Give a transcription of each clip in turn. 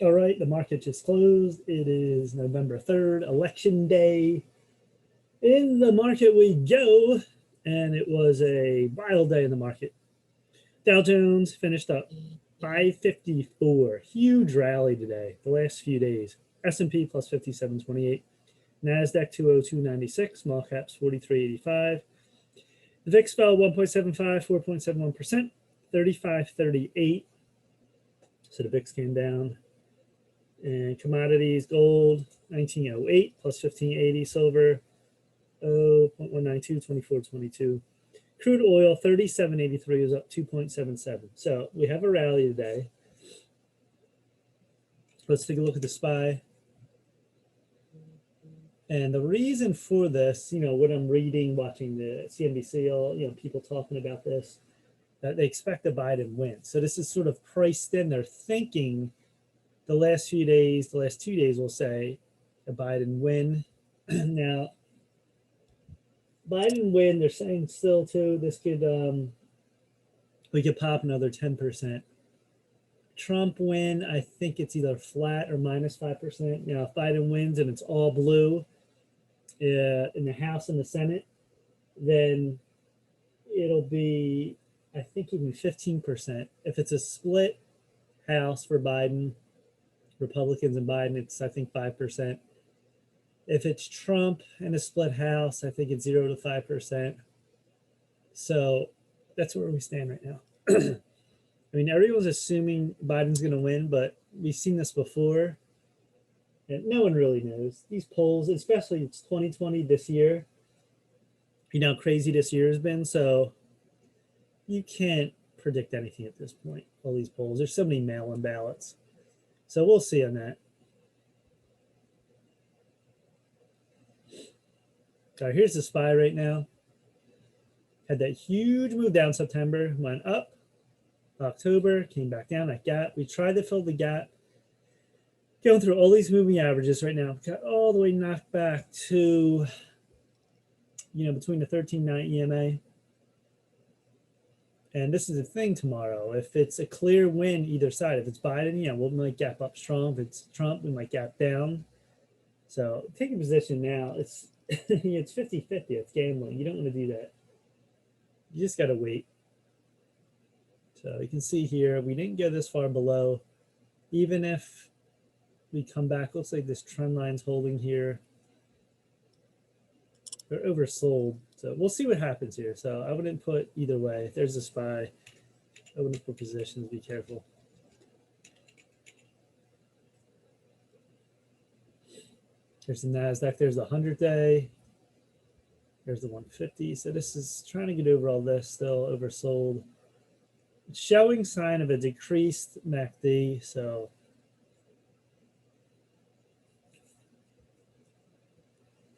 All right, the market just closed. It is November 3rd, election day. In the market we go, and it was a wild day in the market. Dow Jones finished up 554. Huge rally today, the last few days. S&P plus 57.28. NASDAQ 202.96. Small caps 43.85. The VIX fell 1.75, 4.71%. 35.38. So the VIX came down. And commodities, gold 1908 plus 1580, silver 0.192, 24.22. Crude oil 37.83 is up 2.77. So we have a rally today. Let's take a look at the SPY. And the reason for this, what I'm reading, watching the CNBC, all people talking about this, that they expect a Biden win. So this is sort of priced in. They're thinking the last few days, the last 2 days, we'll say, a Biden win. Now, Biden win, they're saying still too, this could, we could pop another 10%. Trump win, I think it's either flat or minus 5%. Now, if Biden wins and it's all blue in the House and the Senate, then it'll be, I think, even 15%. If it's a split House for Biden, Republicans and Biden, it's, I think, 5%. If it's Trump and a split House, I think it's 0 to 5%. So that's where we stand right now. I mean, everyone's assuming Biden's going to win, but we've seen this before. And no one really knows. These polls, especially it's 2020 this year, you know how crazy this year has been. So you can't predict anything at this point, all these polls. There's so many mail-in ballots. So we'll see on that. All right, here's the SPY right now. Had that huge move down September, went up. October, came back down that gap. We tried to fill the gap. Going through all these moving averages right now. Got all the way knocked back to, between the 13.9 EMA. And this is the thing tomorrow. If it's a clear win either side, if it's Biden, we might gap up strong. If it's Trump, we might gap down. So take a position now. It's it's 50-50. It's gambling. You don't want to do that. You just got to wait. So you can see here, we didn't go this far below. Even if we come back, looks like this trend line's holding here. They're oversold. So we'll see what happens here. So I wouldn't put either way. If there's a SPY, I wouldn't put positions. Be careful. There's the NASDAQ. There's the 100-day. There's the 150. So this is trying to get over all this, still oversold. It's showing sign of a decreased MACD. So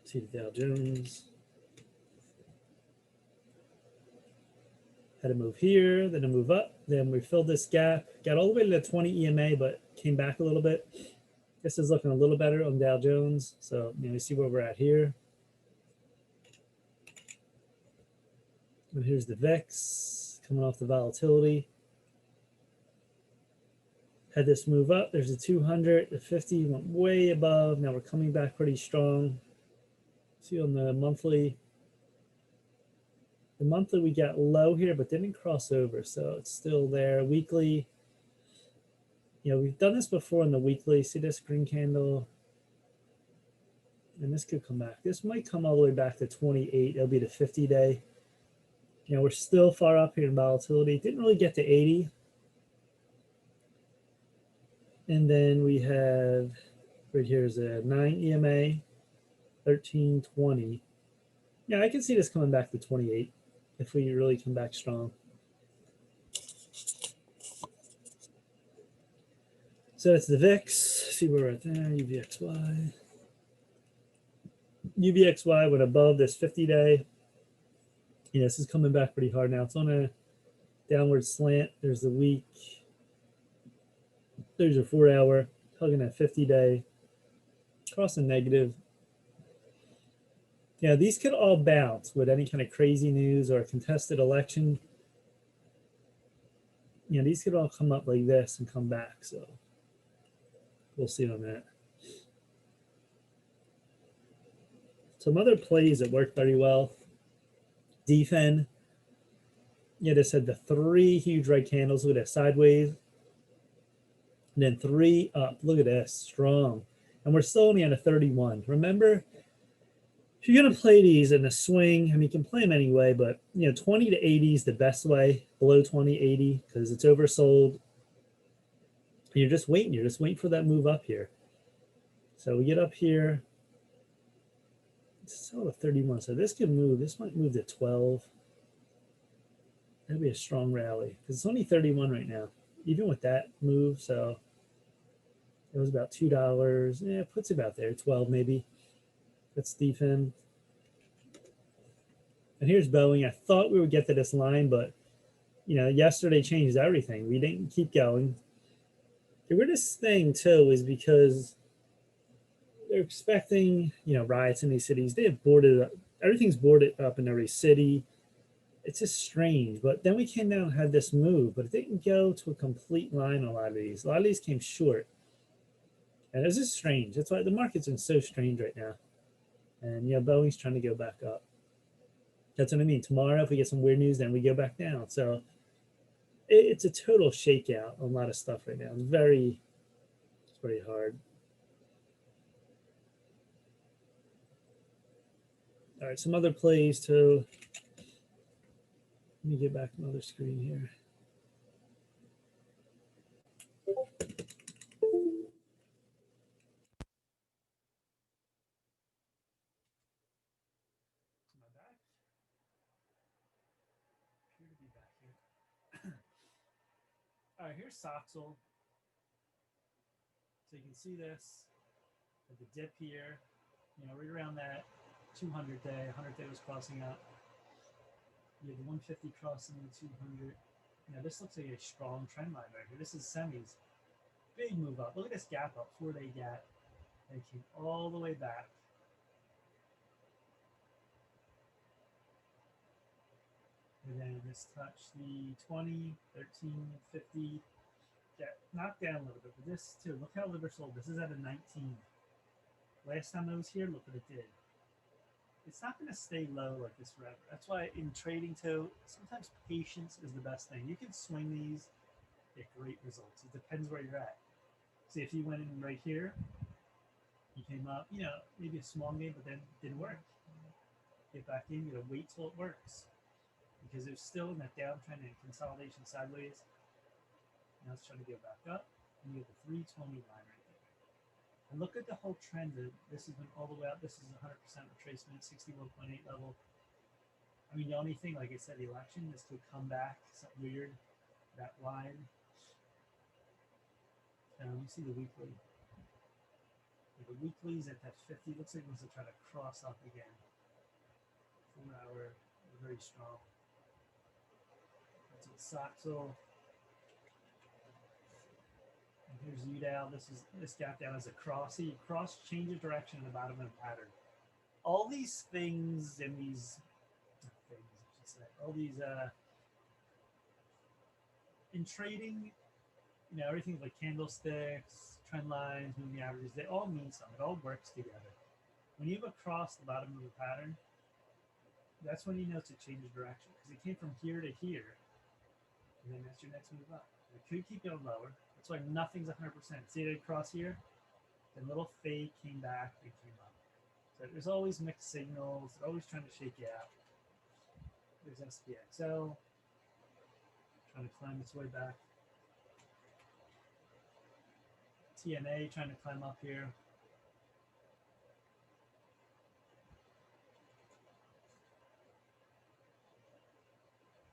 see the Dow Jones. Had a move here, then a move up. Then we filled this gap. Got all the way to the 20 EMA, but came back a little bit. This is looking a little better on Dow Jones. So you see where we're at here. And here's the VIX coming off the volatility. Had this move up. There's a 200, the 50 went way above. Now we're coming back pretty strong. See on the monthly. The monthly we got low here, but didn't cross over, so it's still there. Weekly, we've done this before in the weekly. See this green candle? And this could come back. This might come all the way back to 28. It'll be the 50-day. We're still far up here in volatility. Didn't really get to 80. And then we have, right here is a 9 EMA, 1320. Yeah, I can see this coming back to 28 if we really come back strong. So it's the VIX. See where we're at there, UVXY. UVXY went above this 50-day. This is coming back pretty hard now. It's on a downward slant. There's the week. There's your 4-hour. Hugging that 50-day. Crossing negative. These could all bounce with any kind of crazy news or a contested election. These could all come up like this and come back. So we'll see on that. Some other plays that worked very well. Defend. Yeah, they said the 3 huge red candles with a sideways. And then 3 up. Look at this. Strong. And we're still only at a 31. Remember, if you're going to play these in a swing, I mean, you can play them anyway, but, 20 to 80 is the best way. Below 20, 80, because it's oversold. And you're just waiting. You're just waiting for that move up here. So we get up here. It's still a 31. So this can move. This might move to 12. That'd be a strong rally because it's only 31 right now, even with that move. So it was about $2. Yeah, it puts it about there, 12 maybe. That's defend. And here's Boeing. I thought we would get to this line, but yesterday changed everything. We didn't keep going. The weirdest thing too is because they're expecting, riots in these cities. They have boarded up. Everything's boarded up in every city. It's just strange. But then we came down and had this move, but it didn't go to a complete line on a lot of these. A lot of these came short. And it's just strange. That's why the market's been so strange right now. And Boeing's trying to go back up. That's what I mean. Tomorrow, if we get some weird news, then we go back down. So it's a total shakeout on a lot of stuff right now. It's very hard. All right, some other plays too. Let me get back to another screen here. All right, here's Soxel. So you can see this at the dip here, right around that 200 day, 100 day was crossing up. You have the 150 crossing the 200. This looks like a strong trend line right here. This is semis. Big move up. Look at this gap up, 4-day gap. And it came all the way back. And then this touched the 20, 13, 50. Get knocked down a little bit. But this too, look how liver sold. This is at a 19. Last time I was here, look what it did. It's not going to stay low like this forever. That's why in trading too, sometimes patience is the best thing. You can swing these, get great results. It depends where you're at. See, if you went in right here, you came up, maybe a small game, but then it didn't work. Get back in, you gotta wait till it works. Because there's still in that downtrend and consolidation sideways. Now it's trying to go back up, and you have the 320 line right there. And look at the whole trend. This has been all the way up. This is 100% retracement, 61.8 level. I mean, the only thing, like I said, the election, this could come back, something weird, that line. And we see the weekly. The weekly's at that 50. Looks like it wants to try to cross up again. 4 hour, very strong. That's what Soxel. And here's UDAL. This gap down as a cross. See, cross changes direction in the bottom of the pattern. All these things and these things, I should say, all these in trading, everything like candlesticks, trend lines, moving averages, they all mean something. It all works together. When you have a cross the bottom of the pattern, that's when you know to change the direction because it came from here to here, and then that's your next move up. It could keep going lower. That's why nothing's 100%. See it across here? The little fade came back and came up. So there's always mixed signals. They're always trying to shake you out. There's SPXL trying to climb its way back. TNA trying to climb up here.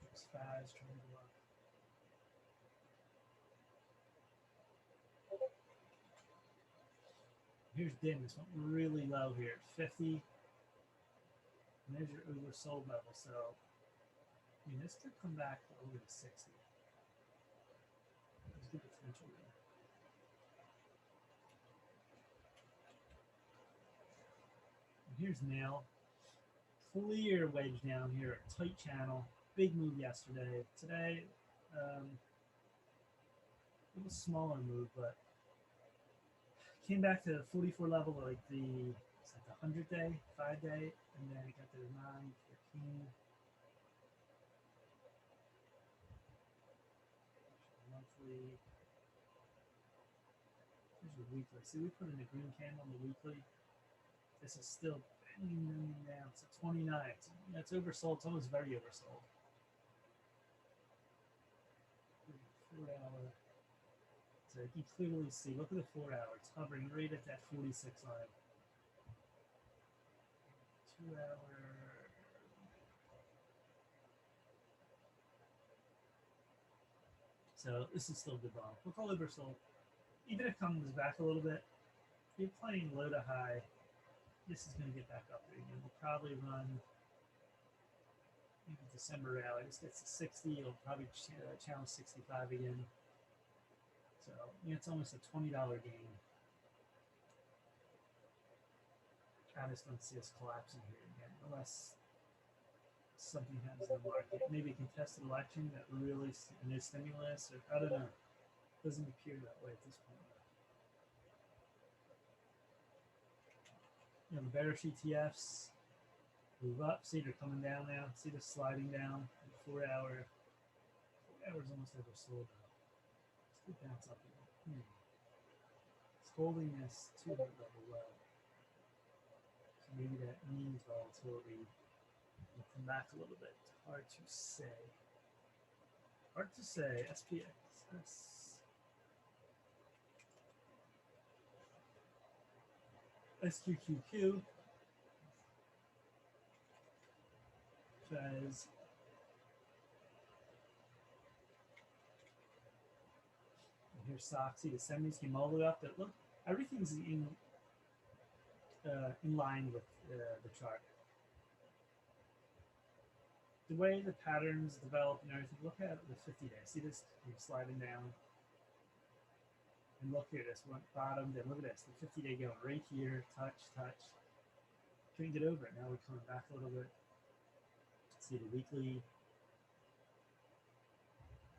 There's FAS trying to go up. Here's DIM. This went really low here, 50. And there's your oversold level. So, I mean, this could come back to over to 60. There's good potential there. And here's nail. Clear wedge down here, tight channel. Big move yesterday. Today, a little smaller move, but Came back to the 44 level, like the 100-day, 5-day, and then it got to the 9, 14. Monthly. Here's your weekly. See, we put in a green candle on the weekly. This is still bending down. It's a 29. It's oversold. It's almost very oversold. 4-hour. So you can clearly see. Look at the 4-hour. It's hovering right at that 46 line. 2-hour. So this is still good bomb. Look all oversold. Even if it comes back a little bit, you're playing low to high. This is going to get back up there again. We'll probably run maybe December rally. This gets to 60. It'll probably challenge 65 again. So it's almost a $20 gain. I just don't see us collapsing here again, unless something happens in the market. Maybe a contested election that really no stimulus, or I don't know. Doesn't appear that way at this point. The bearish ETFs move up. See, they're coming down now. See, they're sliding down. The 4-hour. 4 hours almost oversold. Let's go bounce up again. It's holding this 200 level low. So maybe that means volatility will come back a little bit. Hard to say. Hard to say. SPX. SQQQ. Says here's Soxy. The 70s came all the way up. But look, everything's in line with the chart. The way the patterns develop and everything, look at the 50 day. See this sliding down? And look here, this one bottom, then look at this, the 50 day going right here, touch. Couldn't get over it. Now we're coming back a little bit. See the weekly.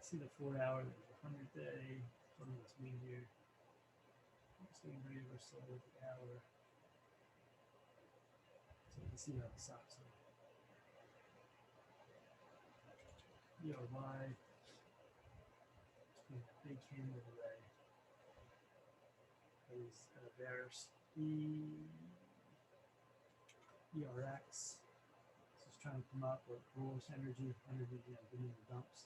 See the 4-hour, the 100-day. What does this mean here? Staying very oversold the hour. So you can see that on the stocks. DJI, big candle today. These bears. ERX. Just trying to come up with bullish energy, getting the dumps.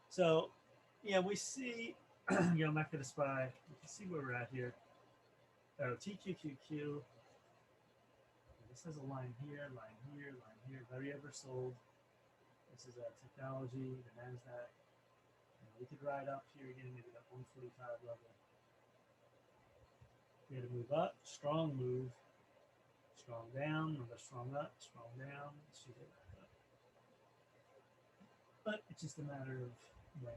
So, yeah, we see, I'm not going to spy. You can see where we're at here. TQQQ. This has a line here, very oversold. This is technology, the NASDAQ. We could ride up here again, maybe that 145 level. We had to move up, strong move, strong down, another strong up, strong down. Let's get back up. But it's just a matter of when.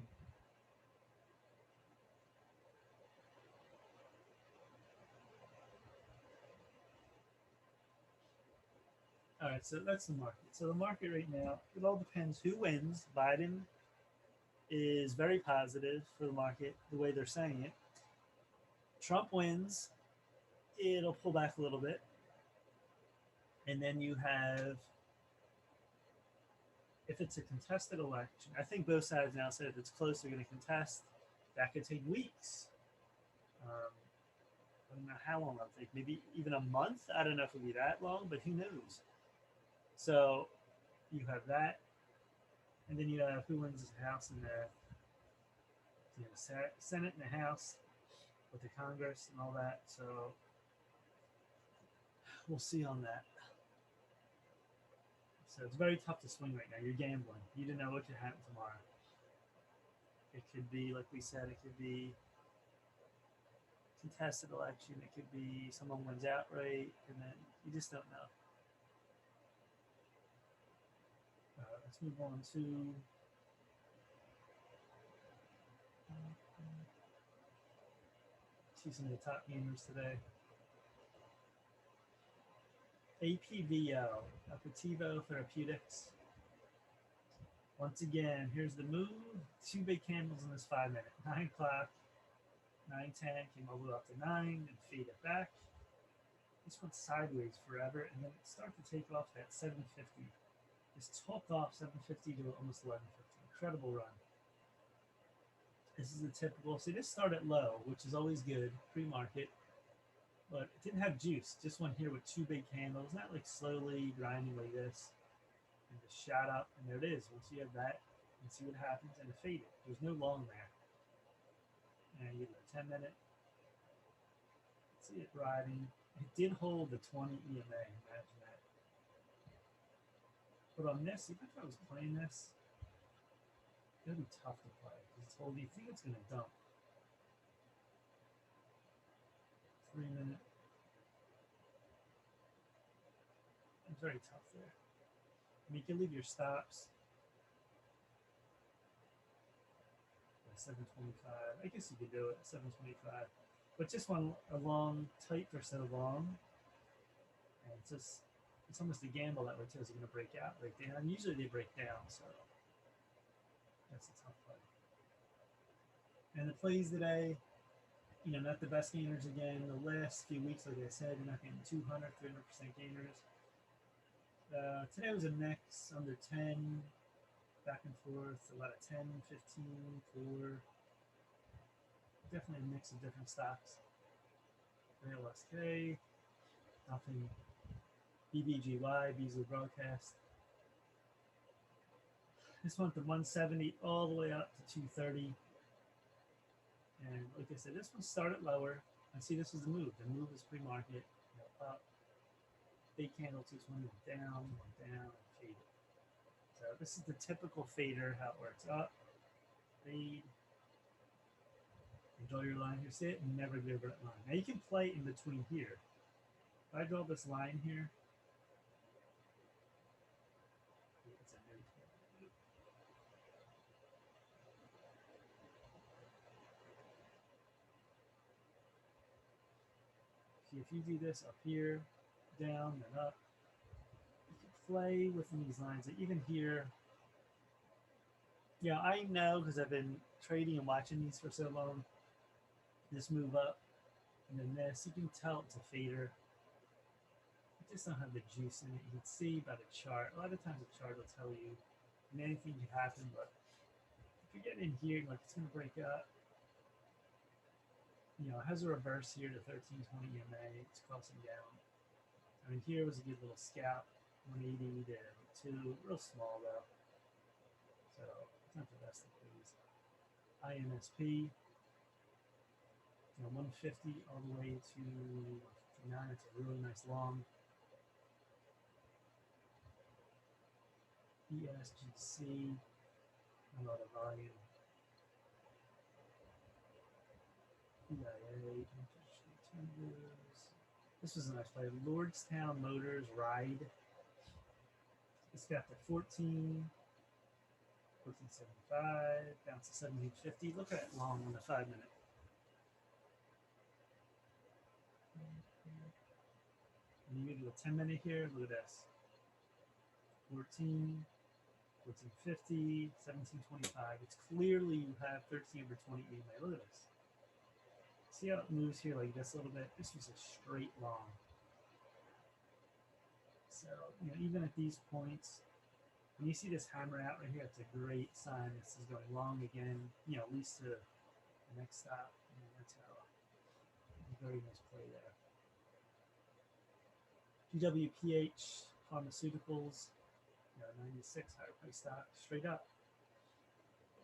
All right, so that's the market. So the market right now, it all depends who wins. Biden is very positive for the market, the way they're saying it. Trump wins, it'll pull back a little bit. And then you have, if it's a contested election, I think both sides now said if it's close, they're going to contest. That could take weeks. I don't know how long it'll take, maybe even a month. I don't know if it'll be that long, but who knows? So you have that. And then you have who wins the House and the Senate and the House with the Congress and all that. So we'll see on that. So it's very tough to swing right now. You're gambling. You don't know what could happen tomorrow. It could be, like we said, it could be contested election. It could be someone wins outright, and then you just don't know. Let's move on to see some of the top gamers today. APVO, Apativo Therapeutics. Once again, here's the move. 2 big candles in this 5 minute. 9 o'clock. 910 came all the way up to 9 and faded back. This went sideways forever, and then it started to take off at 750. Just took off 750 to almost 1150. Incredible run. This is the typical. See, this started low, which is always good pre-market, but it didn't have juice. Just went here with two big candles, not like slowly grinding like this, and just shot up. And there it is. Once you have that, and see what happens, and it faded. There's no long there. And you get a 10-minute. See it riding. It did hold the 20 EMA. Imagine that. But on this, even if I was playing this, it's gonna be tough to play because it's holding. You think it's gonna dump. 3-minute. It's very tough there. I mean, you can leave your stops. 725. I guess you could do it. 725. But just one a long tight for so long, and it's almost a gamble that way too. Is it going to break out, break down? Usually they break down, so that's a tough play. And the plays today, not the best gainers again. The last few weeks, like I said, you're not getting 200, 300% gainers. Today was a mix under 10, back and forth, a lot of 10, 15, 4. Definitely a mix of different stocks. LSK, nothing. BBGY, Beasley Broadcast. This went from 170 all the way up to 230. And like I said, this one started lower. And see, this was the move. The move was pre-market, up. Big candle, this one went down, and faded. So this is the typical fader, how it works. Up, fade. Draw your line here. See it? Never get over that line. Now you can play in between here. If I draw this line here, it's a new. See, if you do this up here, down, and up, you can play within these lines. Even here, I know because I've been trading and watching these for so long. This move up, and then this, you can tell it's a fader. It just don't have the juice in it. You can see by the chart. A lot of times the chart will tell you anything can happen, but if you're getting in here, like it's going to break up. It has a reverse here to 1320 EMA. It's crossing down. I mean, here was a good little scalp, 180 to 2, real small though. So it's not the best of things. INSP. 150 all the way to 159. It's a really nice long. ESGC, a lot of volume. EIA, this was a nice play. Lordstown Motors Ride. It's got the 1475, down to 1750. Look at that long on the 5-minute. And you go to the 10-minute here, look at this. 14, 1450, 1725. It's clearly you have 13 over 20 EMA. Look at this. See how it moves here like this a little bit? This was a straight long. So, even at these points, when you see this hammer out right here, it's a great sign this is going long again, at least to the next stop. That's how very nice play there. GWPH Pharmaceuticals, 96 higher price stock, straight up.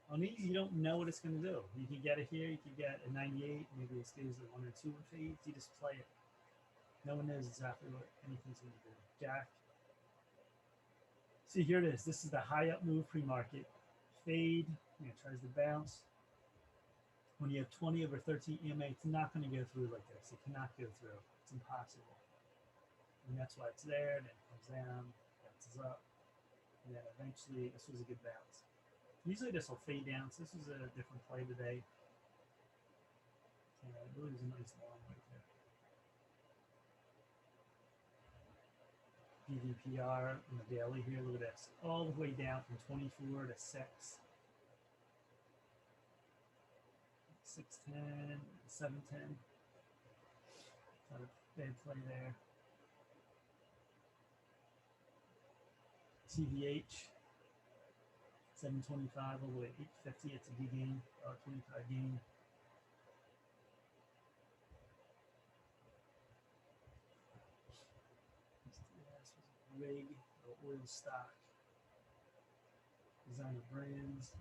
On these, you don't know what it's going to do. You can get it here, you can get a 98, maybe it stays at 1 or 2 and fades. You just play it. No one knows exactly what anything's going to do. Jack. See, here it is. This is the high up move pre-market. Fade, tries to bounce. When you have 20 over 13 EMA, it's not going to go through like this. It cannot go through. It's impossible. And that's why it's there. Then it comes down, bounces up. And then eventually, this was a good bounce. Usually this will fade down. So this is a different play today. And it really was a nice long right there. BVPR on the daily here. Look at this. All the way down from 24 to 6. 610, 710. Got a bad play there. TVH, 725 all the way 850. It's a big gain, 25 gain. This was a rig, oil stock, designer brands.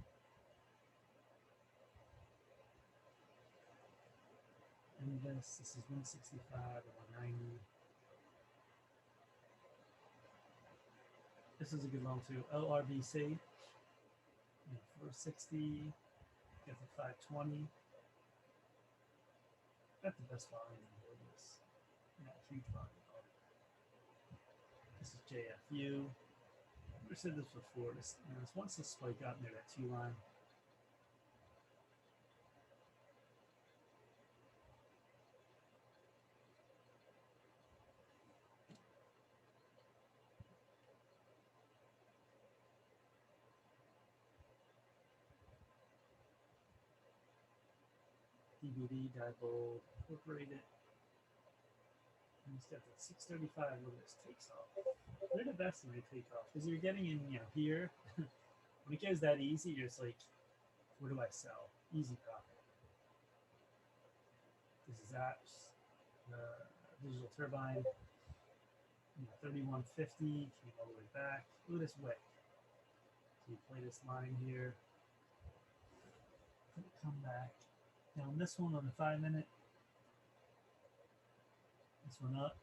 And this is 165 or 190. This is a good long too. LRBC, 460, get the 520. Got the best volume in this. Not huge volume. This is JFU. I've never said this before. This wants to spike up near that 2 line. DVD, Diebold, Incorporated. And it's got that 635 when this takes off. They're the best when they take off because you're getting in, here. When it goes that easy, you're just like, what do I sell? Easy profit. This is apps, digital turbine, 3150, came all the way back. Look at this wick. So you play this line here, come back. Now on this one on the 5-minute, this one up,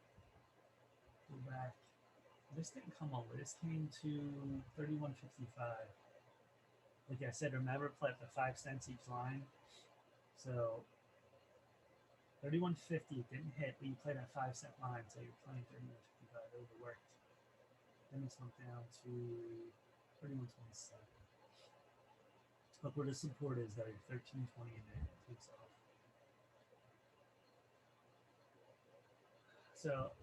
go back. This didn't come all the way. This came to 3155. Like I said, remember, play up to 5 cents each line. So 3150 didn't hit, but you played that 5-cent line, so you're playing 3155. Overworked. Then this went down to 3127. Look where the support is there, 1320 and then it takes off. So,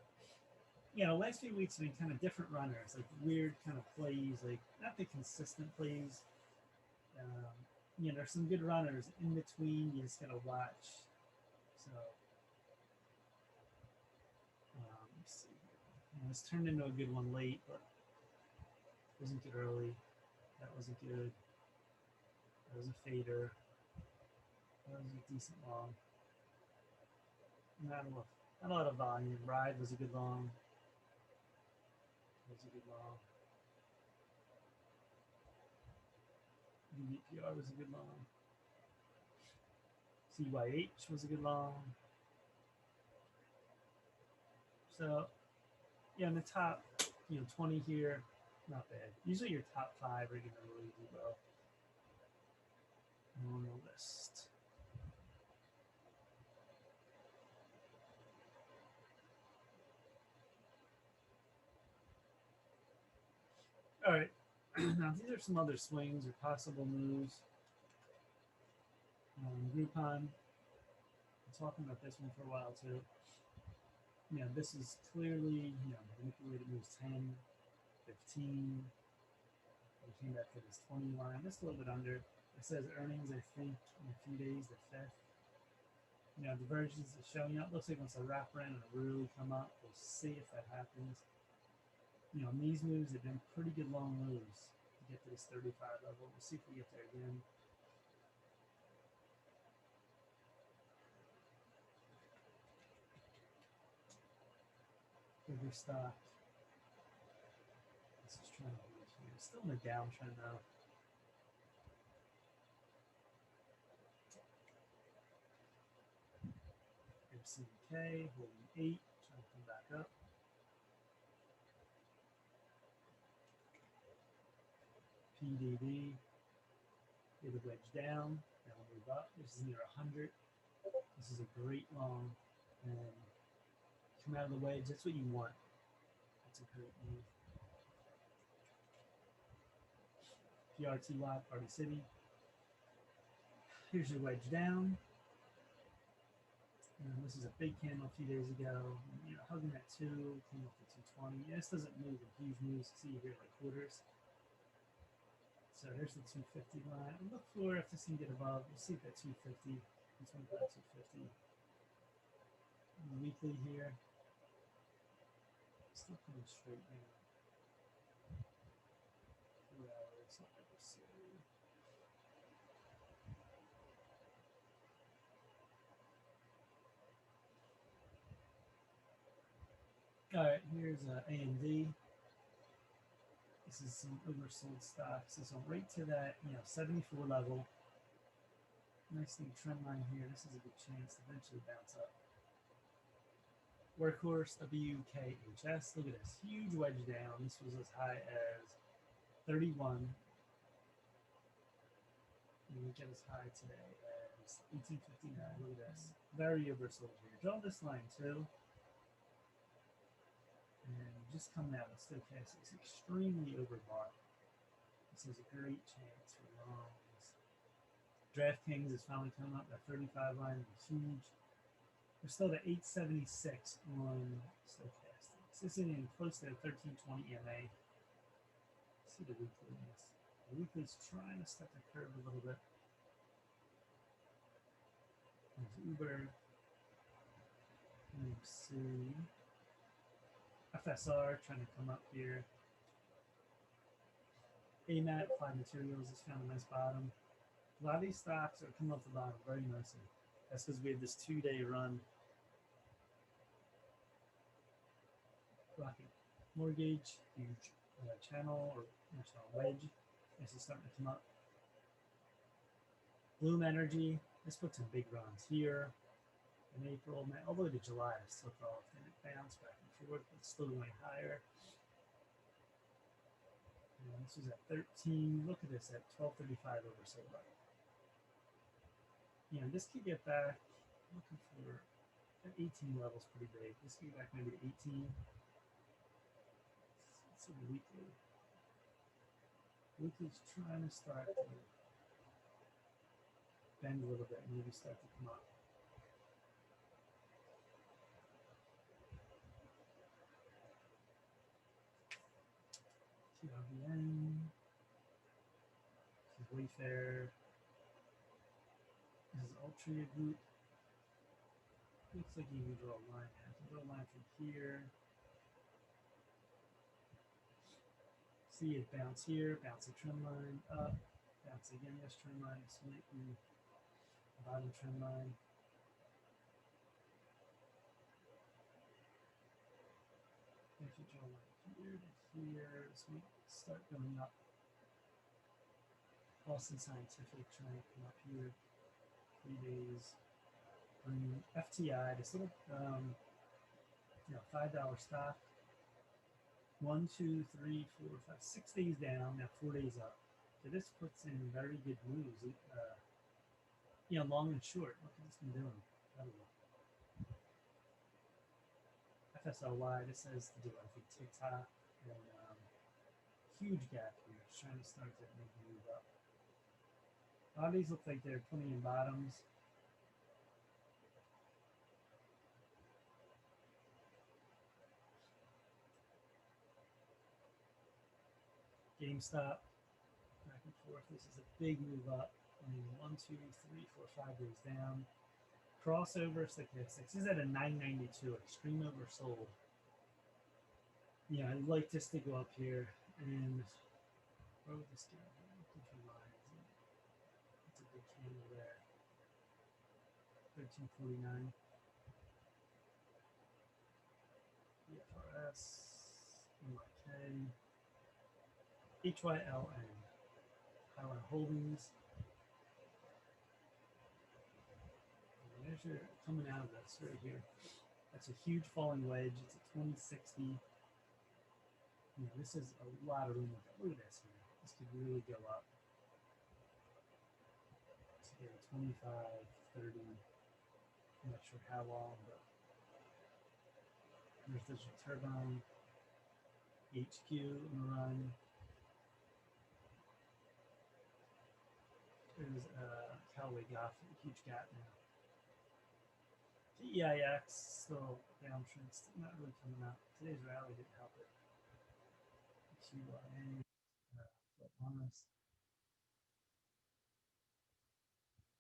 last few weeks have been kind of different runners, like weird kind of plays, like not the consistent plays. There's some good runners in between. You just gotta watch. So, let's see. This turned into a good one late, but it wasn't good early. That wasn't good. That was a fader. That was a decent long. Not a lot of volume. Ride was a good long. Was a good long. UVPR was a good long. CYH was a good long. So, in the top, 20 here, not bad. Usually your top 5 are going to really do well on the list. All right. Now, these are some other swings or possible moves. Groupon. I'm talking about this one for a while too. This is clearly, manipulated moves 10, 15. We came back to this 20 line, just a little bit under. It says earnings, I think, in a few days, the 5th. Divergence is showing up. Looks like once I wrap around and really come up, we'll see if that happens. These moves have been pretty good long moves to get to this 35 level. We'll see if we get there again. Bigger stock. This is trying to reach here. It's still in a downtrend though. MCK holding 8, trying to come back up. PDD, get a wedge down, now we'll move up. This is near 100. This is a great long, and come out of the wedge. That's what you want. That's a great move. PRTY, Party City. Here's your wedge down. And this is a big candle a few days ago. Hugging that 2, came up to 220. This doesn't move in huge moves. See here, like quarters. So here's the 250 line. Look for if this can get above. We'll see if that 250 250. Weekly here, still coming straight now. 4 hours, let me see. All right, here's AMD. This is some oversold stocks. This is right to that 74 level. Nice new trend line here. This is a good chance to eventually bounce up. Workhorse WKHS. Look at this huge wedge down. This was as high as 31. And we get as high today as 1859. Look at this. Very oversold here. Draw this line too. And just coming out of stochastics, extremely overbought. This is a great chance for longs. DraftKings is finally coming up. That 35 line is huge. We're still at 876 on stochastics. This is getting close to 1320 EMA. See the weekly. The weekly's trying to step the curve a little bit. There's Uber. MC. FSR trying to come up here. AMAT, Applied Materials, has found a nice bottom. A lot of these stocks are coming off the bottom very nicely. That's because we have this 2-day run. Rocket Mortgage, huge channel or wedge. This is starting to come up. Bloom Energy, this put some big runs here in April, May, all the way to July. It took off and it bounced back and forth. It's still going higher. And this was at 13. Look at this at 1235 oversold up. This could get back. Looking for at 18 levels pretty big. This could get back maybe to 18. Let's see the weekly. Weekly's trying to start to bend a little bit and maybe start to come up. TRBN. This is Wayfair. This is Altria Group. Looks like you can draw a line. You can draw a line from here. See it bounce here, bounce the trend line up, bounce again this trend line, this might be the bottom trend line. If you draw a line here to here, this might start going up. Boston Scientific trying to come up here. 3 days. FTI, this little $5 stock. 1, 2, 3, 4, 5, 6 days down, now 4 days up. So this puts in very good moves. Long and short. Look at this one doing. FSLY, this has to do, I think, TikTok. And huge gap here. It's trying to start to make a move up. A lot of these look like they're putting in bottoms. GameStop, back and forth. This is a big move up. 1, 2, 3, 4, 5 days down. Crossover statistics. This is at a 992, extreme oversold. I'd like this to go up here. And where would this go? It's a big candle there. 1349. EFRS, NYK. HYLN, Highland Holdings. And there's your coming out of this right here. That's a huge falling wedge. It's a 2060. This is a lot of room. Look at this here. This could really go up. It's here 25, 30. I'm not sure how long, but there's Digital Turbine, HQ in the run. There's Callaway Golf, huge gap now. DEIX still downtrend, still not really coming out. Today's rally didn't help it. QYA, Honest.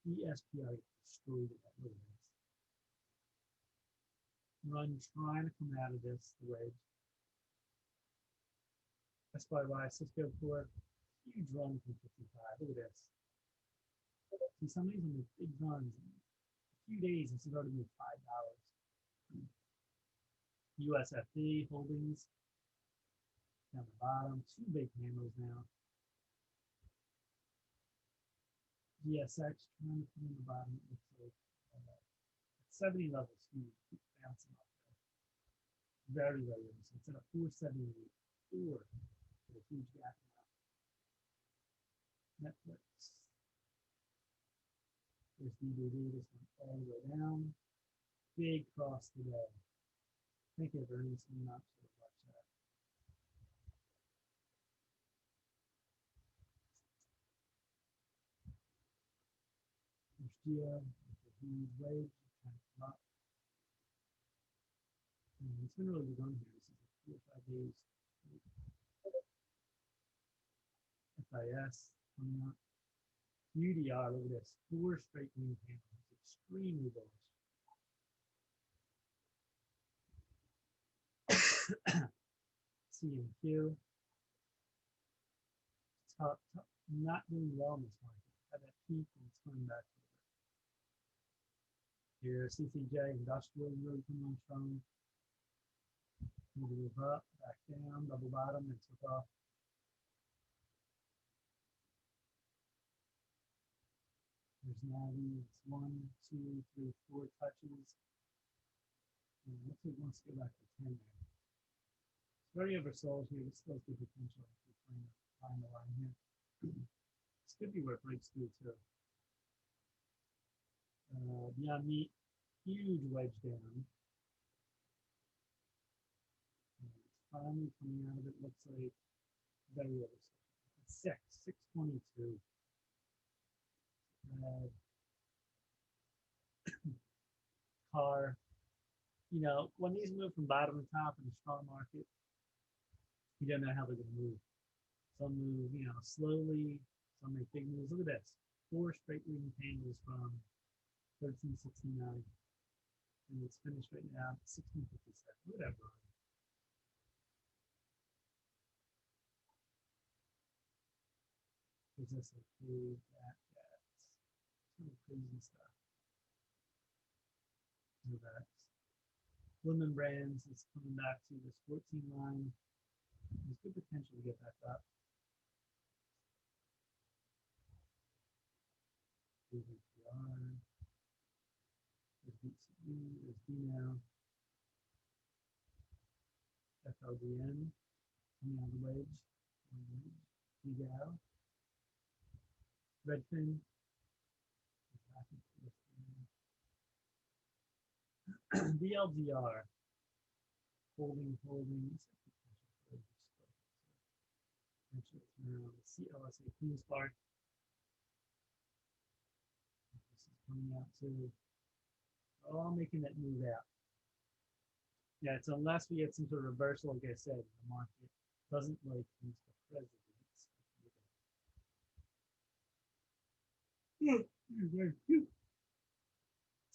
ESPI destroyed it. Look at this. Run trying to come out of this, the wedge. SPY, Cisco for huge run from 55. Look at this. See, some of these are big runs. In a few days, it's already moved $5. USFD holdings down the bottom. Two big handles now. GSX trying to come in the bottom. It looks like at 70 levels, huge. Keep bouncing up there. Very, very interesting. It's at a 478. With a huge gap now. Netflix. There's DVD. This one all the way down. Big cross today. I think of earnings coming up, so watch that. There's Gia with a huge wave trying to come up. And it's been really good run here. This is like 4 or 5 days. FIS coming up. UDR, look at this. 4 straight green candles. It's extremely bullish. CMQ. Tough, not doing well in this market. Had that peak and it's coming back a little bit. Here, CCJ Industrial really coming on strong. Move up, back down, double bottom, and took off. There's Navi. It's 1, 2, 3, 4 touches. And looks like it wants to go back to 10 there. It's very oversold here. This still has good potential if we're trying to find the line here. This could be where it breaks through too. Beyond Meat, huge wedge down. And it's finally coming out of it. Looks like very oversold. It's 622. Car. You know, when these move from bottom to top in a strong market, you don't know how they're going to move. Some move, you know, slowly. Some make big moves. Look at this. 4 straight green candles from 1369. And it's finished right now at 1657. Look at that run. There's S&P, that's some crazy stuff. VIX. Women Brands is coming back to this 14 line. There's good potential to get back up. There's VPR. There's BCE. There's DNOW. FLDN coming on the wedge. DJI. Redfin. VLDR. Holding. CLSA Queen Spark. This is coming out too. All making that move out. Yeah, it's unless we get some sort of reversal, like I said, the market doesn't like Mr. President.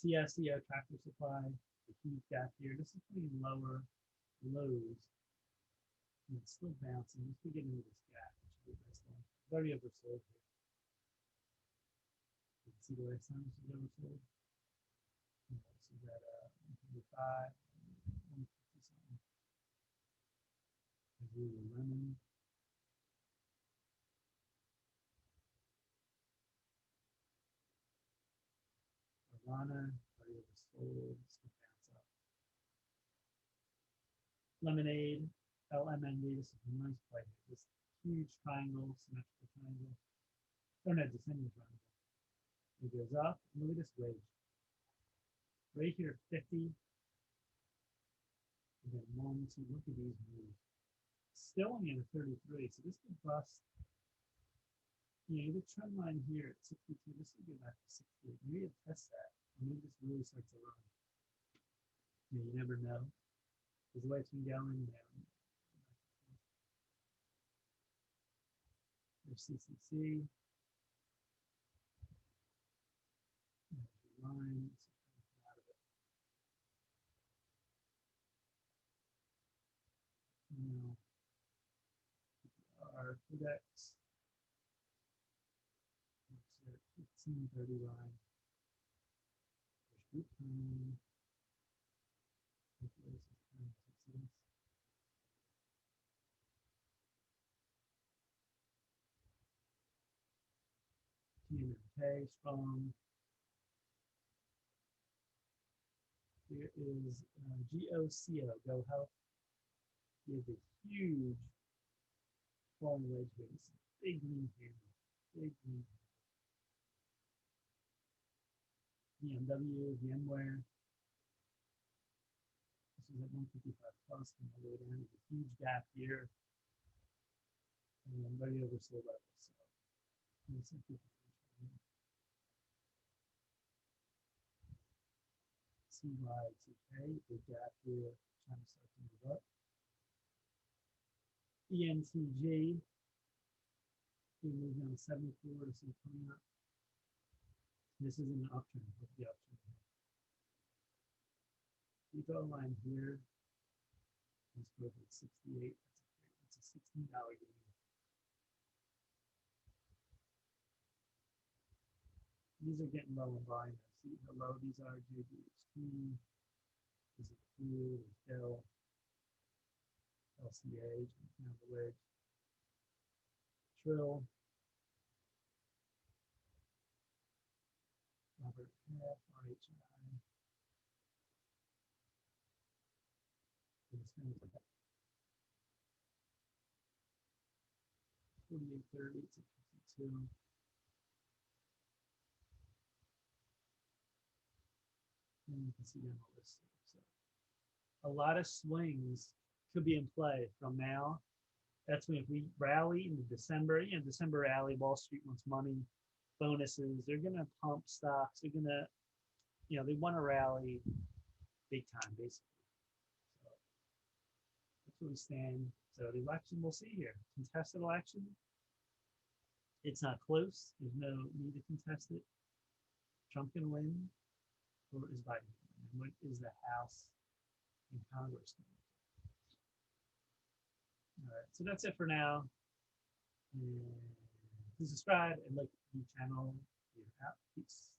TSCO Tractor Supply, the huge gap here. This is putting lower lows. And it's still bouncing. Let's get into this gap, which is the best one. Very oversold here. You can see the last time this is oversold. This is at 155, 150 something. There's Lululemon. Arana, very oversold. It's going to bounce up. Lemonade, LMND. This is a nice play here. This huge triangle, symmetrical triangle. Oh no, descending triangle. It goes up. Look at this wedge. Right here, 50. And then 1, 2. Look at these moves. Still only at a 33. So this could bust. You know, the trend line here at 62. This will get back to 68. Maybe it'll test that. Maybe this really starts to run. You know, you never know. There's the way it's been going down. There's CCC. line. Out of it. Now, our VIX, 1530 line. There's group time. TMK strong. Here is GOCO, Go Health. He has a huge falling wedge base. Big green handle. Big green. BMW, VMware. This is at 155 plus and all the way down. There's a huge gap here. And then very oversold level. So CYTK, big gap here, trying to start to move up. ENTG, we move down 74 to see coming up. This is an uptrend, look at the uptrend. You go line here, let's go to 68, that's a $16 gain. These are getting low in volume. See how low these are, JBHT, this is Q, L, LCA, down the wedge. Trill, Robert F, RHI. It's going to be 4830, it's a 52. And you can see down the list. So a lot of swings could be in play from now. That's when if we rally into December, December rally, Wall Street wants money, bonuses, they're gonna pump stocks, they're gonna, they want to rally big time, basically. So that's where we stand. So the election, we'll see here. Contested election. It's not close. There's no need to contest it. Trump can win, or is Biden? And what is the House and Congress doing? All right, so that's it for now. And please subscribe and like the channel. You're out. Peace.